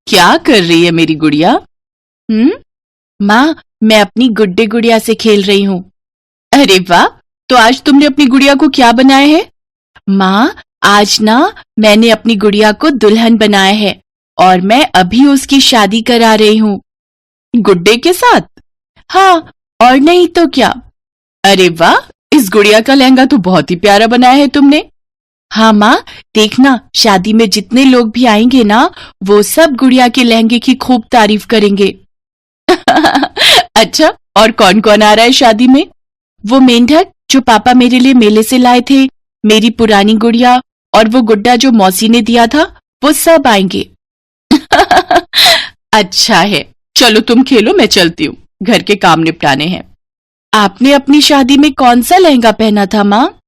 क्या कर रही है मेरी गुड़िया? माँ, मैं अपनी गुड्डे गुड़िया से खेल रही हूँ। अरे वाह, तो आज तुमने अपनी गुड़िया को क्या बनाया है? माँ, आज ना मैंने अपनी गुड़िया को दुल्हन बनाया है और मैं अभी उसकी शादी करा रही हूँ। गुड्डे के साथ? हाँ, और नहीं तो क्या। अरे वाह, इस गुड़िया का लहंगा तो बहुत ही प्यारा बनाया है तुमने। हाँ माँ, देखना शादी में जितने लोग भी आएंगे ना, वो सब गुड़िया के लहंगे की खूब तारीफ करेंगे। अच्छा, और कौन कौन आ रहा है शादी में? वो मेंढक जो पापा मेरे लिए मेले से लाए थे, मेरी पुरानी गुड़िया और वो गुड्डा जो मौसी ने दिया था, वो सब आएंगे। अच्छा है, चलो तुम खेलो, मैं चलती हूँ, घर के काम निपटाने हैं। आपने अपनी शादी में कौन सा लहंगा पहना था माँ?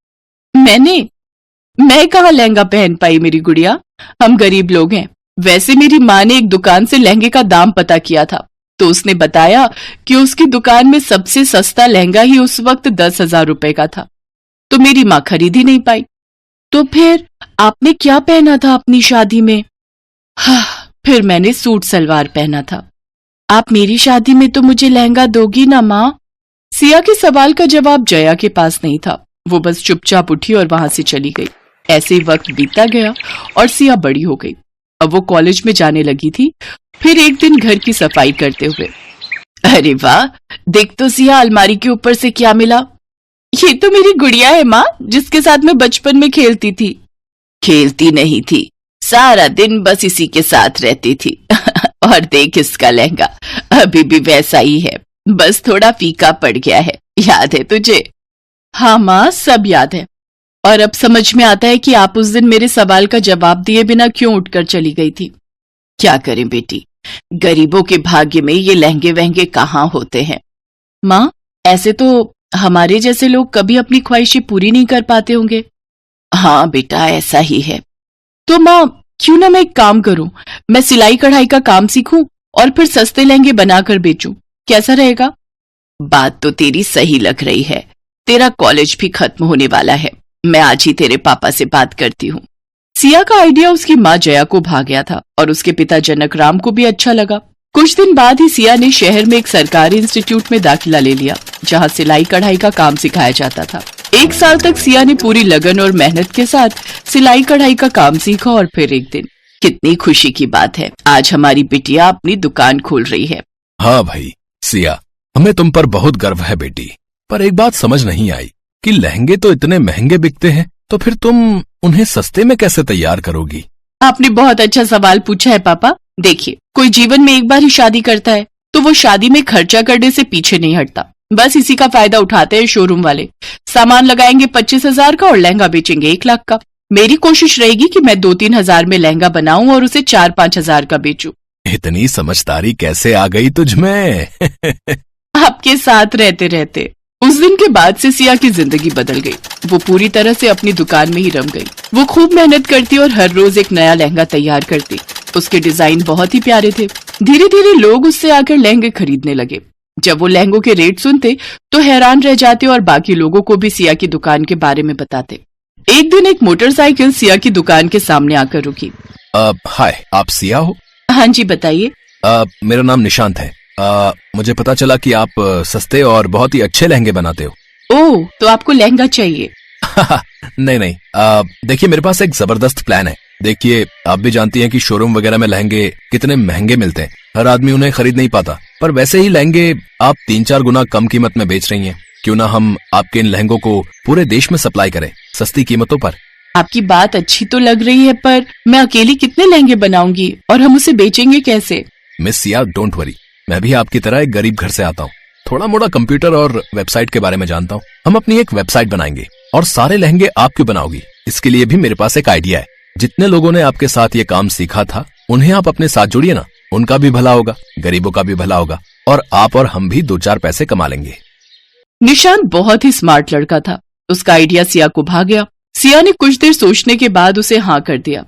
मैं कहाँ लहंगा पहन पाई मेरी गुड़िया, हम गरीब लोग हैं। वैसे मेरी माँ ने एक दुकान से लहंगे का दाम पता किया था, तो उसने बताया कि उसकी दुकान में सबसे सस्ता लहंगा ही उस वक्त 10,000 रुपए का था, तो मेरी माँ खरीद ही नहीं पाई। तो फिर आपने क्या पहना था अपनी शादी में? हाँ, फिर मैंने सूट सलवार पहना था। आप मेरी शादी में तो मुझे लहंगा दोगी ना माँ? सिया के सवाल का जवाब जया के पास नहीं था। वो बस चुपचाप उठी और वहां से चली गई। ऐसे ही वक्त बीतता गया और सिया बड़ी हो गई। अब वो कॉलेज में जाने लगी थी। फिर एक दिन घर की सफाई करते हुए, अरे वाह, देख तो सिया, अलमारी के ऊपर से क्या मिला? ये तो मेरी गुड़िया है माँ, जिसके साथ मैं बचपन में खेलती थी। खेलती नहीं थी, सारा दिन बस इसी के साथ रहती थी। और देख इसका लहंगा, अभी भी वैसा ही है, बस थोड़ा फीका पड़ गया है। याद है तुझे? हाँ माँ, सब याद है। और अब समझ में आता है कि आप उस दिन मेरे सवाल का जवाब दिए बिना क्यों उठकर चली गई थी। क्या करें बेटी, गरीबों के भाग्य में ये लहंगे वहंगे कहाँ होते हैं। माँ, ऐसे तो हमारे जैसे लोग कभी अपनी ख्वाहिशें पूरी नहीं कर पाते होंगे। हाँ बेटा, ऐसा ही है। तो माँ, क्यों ना मैं एक काम करूं, मैं सिलाई कढ़ाई का काम सीखूं और फिर सस्ते लहंगे बनाकर बेचूं, कैसा रहेगा? बात तो तेरी सही लग रही है। तेरा कॉलेज भी खत्म होने वाला है, मैं आज ही तेरे पापा से बात करती हूँ। सिया का आइडिया उसकी माँ जया को भा गया था और उसके पिता जनक राम को भी अच्छा लगा। कुछ दिन बाद ही सिया ने शहर में एक सरकारी इंस्टीट्यूट में दाखिला ले लिया, जहाँ सिलाई कढ़ाई का काम सिखाया जाता था। 1 साल तक सिया ने पूरी लगन और मेहनत के साथ सिलाई कढ़ाई का काम सीखा और फिर एक दिन, कितनी खुशी की बात है, आज हमारी बिटिया अपनी दुकान खोल रही है। हाँ भाई सिया, हमें तुम पर बहुत गर्व है बेटी, पर एक बात समझ नहीं आई कि लहंगे तो इतने महंगे बिकते हैं, तो फिर तुम उन्हें सस्ते में कैसे तैयार करोगी? आपने बहुत अच्छा सवाल पूछा है पापा। देखिए, कोई जीवन में एक बार ही शादी करता है, तो वो शादी में खर्चा करने से पीछे नहीं हटता। बस इसी का फायदा उठाते हैं शोरूम वाले। सामान लगाएंगे 25,000 का और लहंगा बेचेंगे 1 लाख का। मेरी कोशिश रहेगी कि मैं 2-3 हजार में लहंगा बनाऊं और उसे 4-5 हजार का बेचूं। इतनी समझदारी कैसे आ गई तुझ में? आपके साथ रहते रहते। उस दिन के बाद से सिया की जिंदगी बदल गई। वो पूरी तरह से अपनी दुकान में ही रम गई। वो खूब मेहनत करती और हर रोज एक नया लहंगा तैयार करती। उसके डिजाइन बहुत ही प्यारे थे। धीरे धीरे लोग उससे आकर लहंगे खरीदने लगे। जब वो लहंगों के रेट सुनते तो हैरान रह जाते और बाकी लोगों को भी सिया की दुकान के बारे में बताते। एक दिन एक मोटरसाइकिल सिया की दुकान के सामने आकर रुकी। हाय, आप सिया हो? हाँ जी, बताइए। मेरा नाम निशांत है। मुझे पता चला कि आप सस्ते और बहुत ही अच्छे लहंगे बनाते हो। ओह, तो आपको लहंगा चाहिए? नहीं, देखिए मेरे पास एक जबरदस्त प्लान है। देखिए, आप भी जानती हैं कि शोरूम वगैरह में लहंगे कितने महंगे मिलते हैं, हर आदमी उन्हें खरीद नहीं पाता। पर वैसे ही लहंगे आप 3-4 गुना कम कीमत में बेच रही हैं। क्यों ना हम आपके इन लहंगों को पूरे देश में सप्लाई करें, सस्ती कीमतों पर। आपकी बात अच्छी तो लग रही है, पर मैं अकेली कितने लहंगे बनाऊंगी और हम उसे बेचेंगे कैसे? मिस सिया, डोंट वरी, मैं भी आपकी तरह एक गरीब घर से आता हूँ। थोड़ा मोड़ा कंप्यूटर और वेबसाइट के बारे में जानता हूँ। हम अपनी एक वेबसाइट बनाएंगे और सारे लहंगे आप क्यों बनाओगी, इसके लिए भी मेरे पास एक आइडिया है। जितने लोगों ने आपके साथ ये काम सीखा था, उन्हें आप अपने साथ जोड़िए ना, उनका भी भला होगा, गरीबों का भी भला होगा और आप और हम भी 2-4 पैसे कमा लेंगे। निशांत बहुत ही स्मार्ट लड़का था। उसका आइडिया सिया को भा गया। सिया ने कुछ देर सोचने के बाद उसे हाँ कर दिया।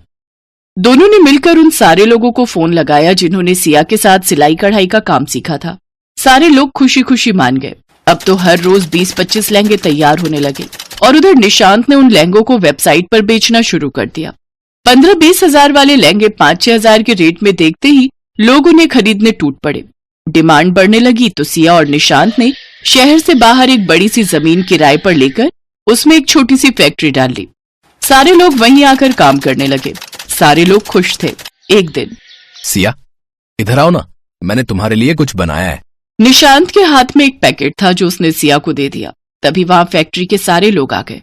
दोनों ने मिलकर उन सारे लोगों को फोन लगाया जिन्होंने सिया के साथ सिलाई कढ़ाई का काम सीखा था। सारे लोग खुशी खुशी मान गए। अब तो हर रोज 20-25 लहंगे तैयार होने लगे और उधर निशांत ने उन लहंगों को वेबसाइट पर बेचना शुरू कर दिया। 15-20 हजार वाले लहंगे 5-6 हजार के रेट में देखते ही लोग उन्हें खरीदने टूट पड़े। डिमांड बढ़ने लगी तो सिया और निशांत ने शहर से बाहर एक बड़ी सी जमीन किराए पर लेकर उसमें एक छोटी सी फैक्ट्री डाल ली। सारे लोग वहीं आकर काम करने लगे। सारे लोग खुश थे। एक दिन, सिया, इधर आओ ना, मैंने तुम्हारे लिए कुछ बनाया है। निशांत के हाथ में एक पैकेट था जो उसने सिया को दे दिया। तभी वहां फैक्ट्री के सारे लोग आ गए।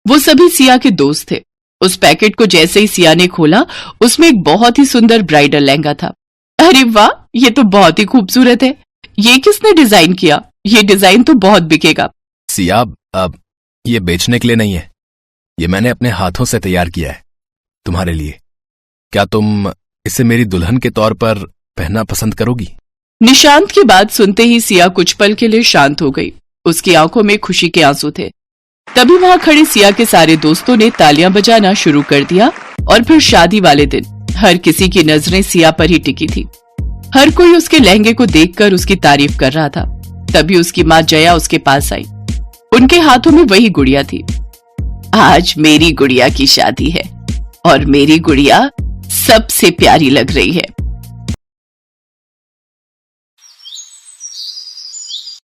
वो सभी सिया के दोस्त थे। उस पैकेट को जैसे ही सिया ने खोला, उसमें एक बहुत ही सुंदर ब्राइडल लहंगा था। अरे वाह, ये तो बहुत ही खूबसूरत है। ये किसने डिजाइन किया? ये डिजाइन तो बहुत बिकेगा। सिया, अब ये बेचने के लिए नहीं है, ये मैंने अपने हाथों से तैयार किया है तुम्हारे लिए। क्या तुम इसे मेरी दुल्हन के तौर पर पहनना पसंद करोगी? निशांत की बात सुनते ही सिया कुछ पल के लिए शांत हो गई। उसकी आंखों में खुशी के आंसू थे। तभी वहां खड़े सिया के सारे दोस्तों ने तालियां बजाना शुरू कर दिया और फिर शादी वाले दिन हर किसी की नजरें सिया पर ही टिकी थी। हर कोई उसके लहंगे को देखकर उसकी तारीफ कर रहा था। तभी उसकी माँ जया उसके पास आई। उनके हाथों में वही गुड़िया थी। आज मेरी गुड़िया की शादी है और मेरी गुड़िया सबसे प्यारी लग रही है।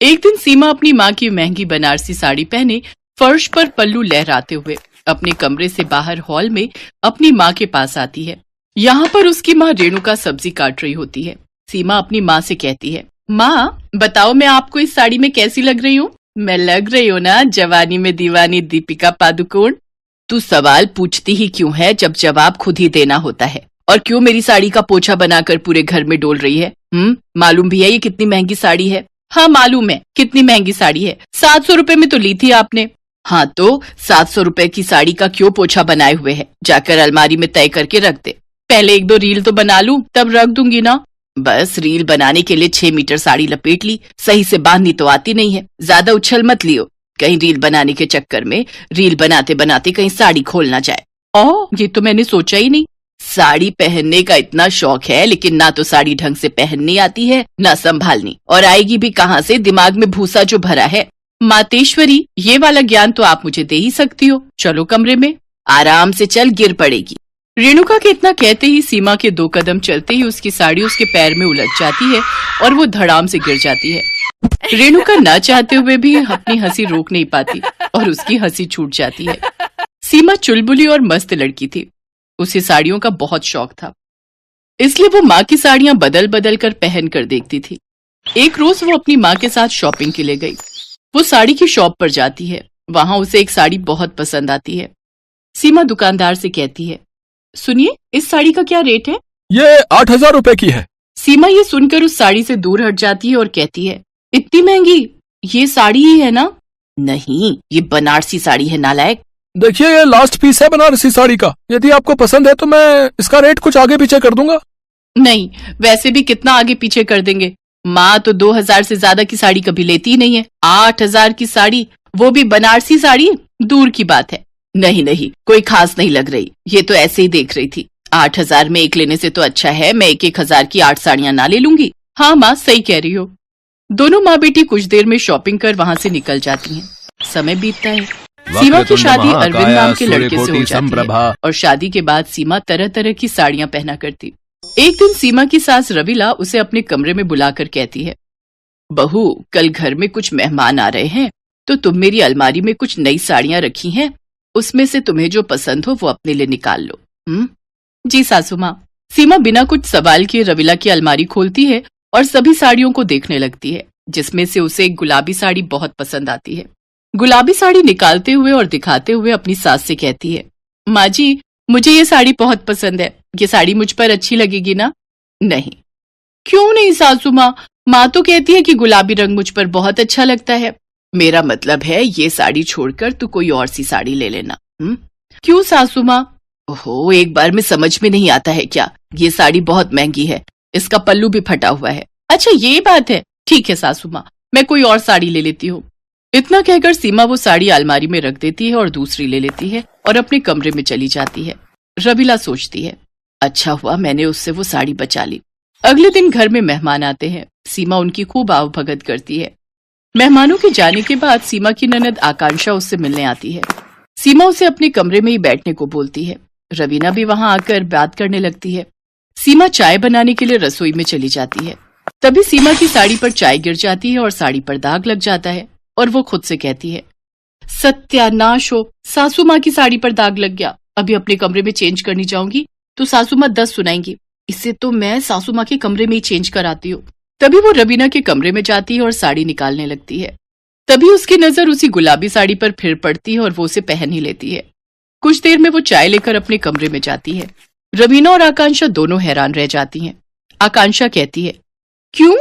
एक दिन सीमा अपनी माँ की महंगी बनारसी साड़ी पहने फर्श पर पल्लू लहराते हुए अपने कमरे से बाहर हॉल में अपनी माँ के पास आती है। यहाँ पर उसकी माँ रेणुका सब्जी काट रही होती है। सीमा अपनी माँ से कहती है, माँ बताओ मैं आपको इस साड़ी में कैसी लग रही हूँ? मैं लग रही हूँ ना जवानी में दीवानी दीपिका पादुकोण? तू सवाल पूछती ही क्यों है जब जवाब खुद ही देना होता है? और क्यों मेरी साड़ी का पोछा बनाकर पूरे घर में डोल रही है? मालूम भी है ये कितनी महंगी साड़ी है? हाँ मालूम है कितनी महंगी साड़ी है। 700 रुपए में तो ली थी आपने। हाँ तो 700 रुपए की साड़ी का क्यों पोछा बनाए हुए है? जाकर अलमारी में तय करके रख दे। पहले 1-2 रील तो बना लूं तब रख दूंगी ना। बस रील बनाने के लिए 6 मीटर साड़ी लपेट ली, सही से बांधनी तो आती नहीं है। ज्यादा उछल मत लियो, कहीं रील बनाने के चक्कर में रील बनाते बनाते कहीं साड़ी खोल ना जाए। ये तो मैंने सोचा ही नहीं। साड़ी पहनने का इतना शौक है लेकिन ना तो साड़ी ढंग से पहननी आती है ना संभालनी, और आएगी भी कहाँ से? दिमाग में भूसा जो भरा है। मातेश्वरी, ये वाला ज्ञान तो आप मुझे दे ही सकती हो। चलो कमरे में, आराम से चल, गिर पड़ेगी। रेणुका के इतना कहते ही सीमा के 2 कदम चलते ही उसकी साड़ी उसके पैर में उलझ जाती है और वो धड़ाम से गिर जाती है। रेणुका ना चाहते हुए भी अपनी हंसी रोक नहीं पाती और उसकी हंसी छूट जाती है। सीमा चुलबुली और मस्त लड़की थी। उसे साड़ियों का बहुत शौक था, इसलिए वो माँ की साड़ियां बदल बदल कर पहन कर देखती थी। एक रोज वो अपनी माँ के साथ शॉपिंग के लिए गई। वो साड़ी की शॉप पर जाती है। वहां उसे एक साड़ी बहुत पसंद आती है। सीमा दुकानदार से कहती है, सुनिए इस साड़ी का क्या रेट है? ये 8,000 रुपए की है। सीमा ये सुनकर उस साड़ी से दूर हट जाती है और कहती है, इतनी महंगी? ये साड़ी ही है ना? नहीं, ये बनारसी साड़ी है नालायक। देखिए ये लास्ट पीस है बनारसी साड़ी का, यदि आपको पसंद है तो मैं इसका रेट कुछ आगे पीछे कर दूंगा। नहीं, वैसे भी कितना आगे पीछे कर देंगे? माँ तो 2,000 से ज्यादा की साड़ी कभी लेती ही नहीं है। 8,000 की साड़ी, वो भी बनारसी साड़ी, दूर की बात है। नहीं नहीं, कोई खास नहीं लग रही, ये तो ऐसे ही देख रही थी। 8,000 में एक लेने से तो अच्छा है मैं 1,000 की 8 साड़ियां ना ले लूंगी। हाँ माँ, सही कह रही हो। दोनों माँ बेटी कुछ देर में शॉपिंग कर वहाँ से निकल जाती हैं। समय बीतता है। सीमा की शादी अरविंद नाम के लड़के से हो जाती है और शादी के बाद सीमा तरह तरह की साड़ियां पहना करती। एक दिन सीमा की सास रविला उसे अपने कमरे में बुलाकर कहती है, बहू कल घर में कुछ मेहमान आ रहे हैं तो तुम मेरी अलमारी में कुछ नई साड़ियां रखी हैं, उसमें से तुम्हें जो पसंद हो वो अपने लिए निकाल लो। जी सासू माँ। सीमा बिना कुछ सवाल किए रविला की अलमारी खोलती है और सभी साड़ियों को देखने लगती है, जिसमें से उसे एक गुलाबी साड़ी बहुत पसंद आती है। गुलाबी साड़ी निकालते हुए और दिखाते हुए अपनी सास से कहती है, माँ जी मुझे ये साड़ी बहुत पसंद है, ये साड़ी मुझ पर अच्छी लगेगी ना? नहीं। क्यों नहीं सासू माँ? माँ तो कहती है कि गुलाबी रंग मुझ पर बहुत अच्छा लगता है। मेरा मतलब है ये साड़ी छोड़कर तू कोई और सी साड़ी ले लेना। क्यों सासू माँ? ओहो, एक बार में समझ में नहीं आता है क्या? ये साड़ी बहुत महंगी है, इसका पल्लू भी फटा हुआ है। अच्छा ये बात है, ठीक है सासू माँ, मैं कोई और साड़ी ले लेती हूँ। इतना कहकर सीमा वो साड़ी अलमारी में रख देती है और दूसरी ले लेती है और अपने कमरे में चली जाती है। रविला सोचती है, अच्छा हुआ मैंने उससे वो साड़ी बचा ली। अगले दिन घर में मेहमान आते हैं। सीमा उनकी खूब आवभगत करती है। मेहमानों के जाने के बाद सीमा की ननद आकांक्षा उससे मिलने आती है। सीमा उसे अपने कमरे में ही बैठने को बोलती है। रवीना भी वहां आकर बात करने लगती है। सीमा चाय बनाने के लिए रसोई में चली जाती है। तभी सीमा की साड़ी पर चाय गिर जाती है और साड़ी पर दाग लग जाता है और वो खुद से कहती है, सत्यानाश हो, सासू माँ की साड़ी पर दाग लग गया। अभी अपने कमरे में चेंज करनी जाऊंगी तो सासू माँ 10 सुनाएंगी। इससे तो मैं सासू माँ के कमरे में ही चेंज कराती हूँ। तभी वो रवीना के कमरे में जाती है और साड़ी निकालने लगती है। तभी उसकी नजर उसी गुलाबी साड़ी पर फिर पड़ती है और वो उसे पहन ही लेती है। कुछ देर में वो चाय लेकर अपने कमरे में जाती है। रवीना और आकांक्षा दोनों हैरान रह जाती हैं। आकांक्षा कहती है, क्यों,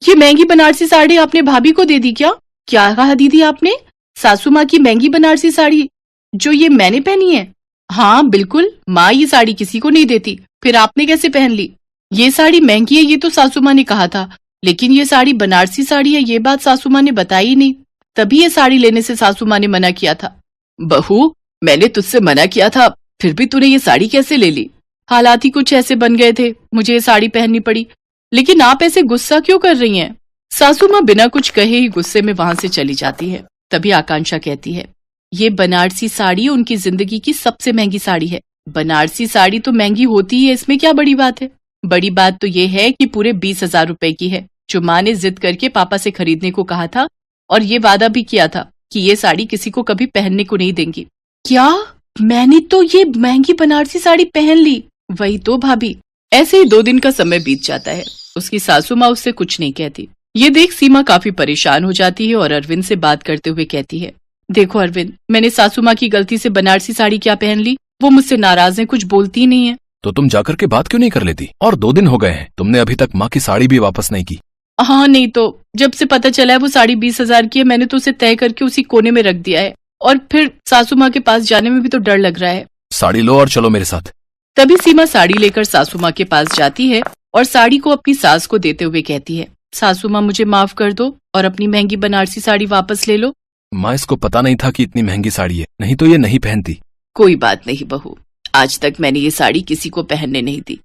ये महंगी बनारसी साड़ी आपने भाभी को दे दी क्या? क्या कहा दीदी आपने? सासू माँ की महंगी बनारसी साड़ी जो ये मैंने पहनी है? हाँ बिल्कुल, माँ ये साड़ी किसी को नहीं देती, फिर आपने कैसे पहन ली? ये साड़ी महंगी है ये तो सासू माँ ने कहा था, लेकिन ये साड़ी बनारसी साड़ी है ये बात सासू माँ ने बताई ही नहीं, तभी ये साड़ी लेने से सासू माँ ने मना किया था। बहू, मैंने तुझसे मना किया था, फिर भी तूने ये साड़ी कैसे ले ली? हालात ही कुछ ऐसे बन गए थे, मुझे ये साड़ी पहननी पड़ी। लेकिन आप ऐसे गुस्सा क्यों कर रही हैं? सासू माँ बिना कुछ कहे ही गुस्से में वहां से चली जाती है। तभी आकांक्षा कहती है, ये बनारसी साड़ी उनकी जिंदगी की सबसे महंगी साड़ी है। बनारसी साड़ी तो महंगी होती ही है, इसमें क्या बड़ी बात है? बड़ी बात तो ये है कि पूरे 20,000 रुपए की है, जो माँ ने जिद करके पापा से खरीदने को कहा था और ये वादा भी किया था कि ये साड़ी किसी को कभी पहनने को नहीं देंगी। क्या? मैंने तो ये महंगी बनारसी साड़ी पहन ली। वही तो भाभी। ऐसे ही 2 दिन का समय बीत जाता है। उसकी सासू माँ उससे कुछ नहीं कहती। ये देख सीमा काफी परेशान हो जाती है और अरविंद से बात करते हुए कहती है, देखो अरविंद, मैंने सासू माँ की गलती से बनारसी साड़ी क्या पहन ली, वो मुझसे नाराज है, कुछ बोलती नहीं है। तो तुम जाकर के बात क्यों नहीं कर लेती? और 2 दिन हो गए हैं, तुमने अभी तक माँ की साड़ी भी वापस नहीं की। हाँ नहीं तो, जब से पता चला है वो साड़ी 20,000 की है, मैंने तो उसे तय करके उसी कोने में रख दिया है, और फिर सासू माँ के पास जाने में भी तो डर लग रहा है। साड़ी लो और चलो मेरे साथ। तभी सीमा साड़ी लेकर सासू माँ के पास जाती है और साड़ी को अपनी सास को देते हुए कहती है, सासू माँ मुझे माफ कर दो और अपनी महंगी बनारसी साड़ी वापस ले लो। माँ, इसको पता नहीं था कि इतनी महंगी साड़ी है, नहीं तो ये नहीं पहनती। कोई बात नहीं बहू, आज तक मैंने ये साड़ी किसी को पहनने नहीं दी,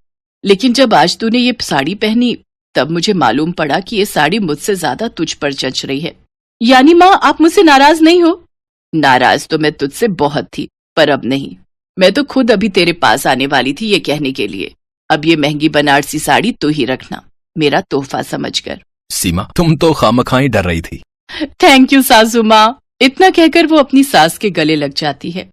लेकिन जब आज तूने ये साड़ी पहनी तब मुझे मालूम पड़ा कि ये साड़ी मुझसे ज्यादा तुझ पर जच रही है। यानी माँ, आप मुझसे नाराज नहीं हो? नाराज तो मैं तुझसे बहुत थी, पर अब नहीं। मैं तो खुद अभी तेरे पास आने वाली थी ये कहने के लिए, अब ये महंगी बनारसी साड़ी तू ही रखना, मेरा तोहफा समझकर। सीमा, तुम तो खामखा ही डर रही थी। थैंक यू सासू माँ। इतना कहकर वो अपनी सास के गले लग जाती है।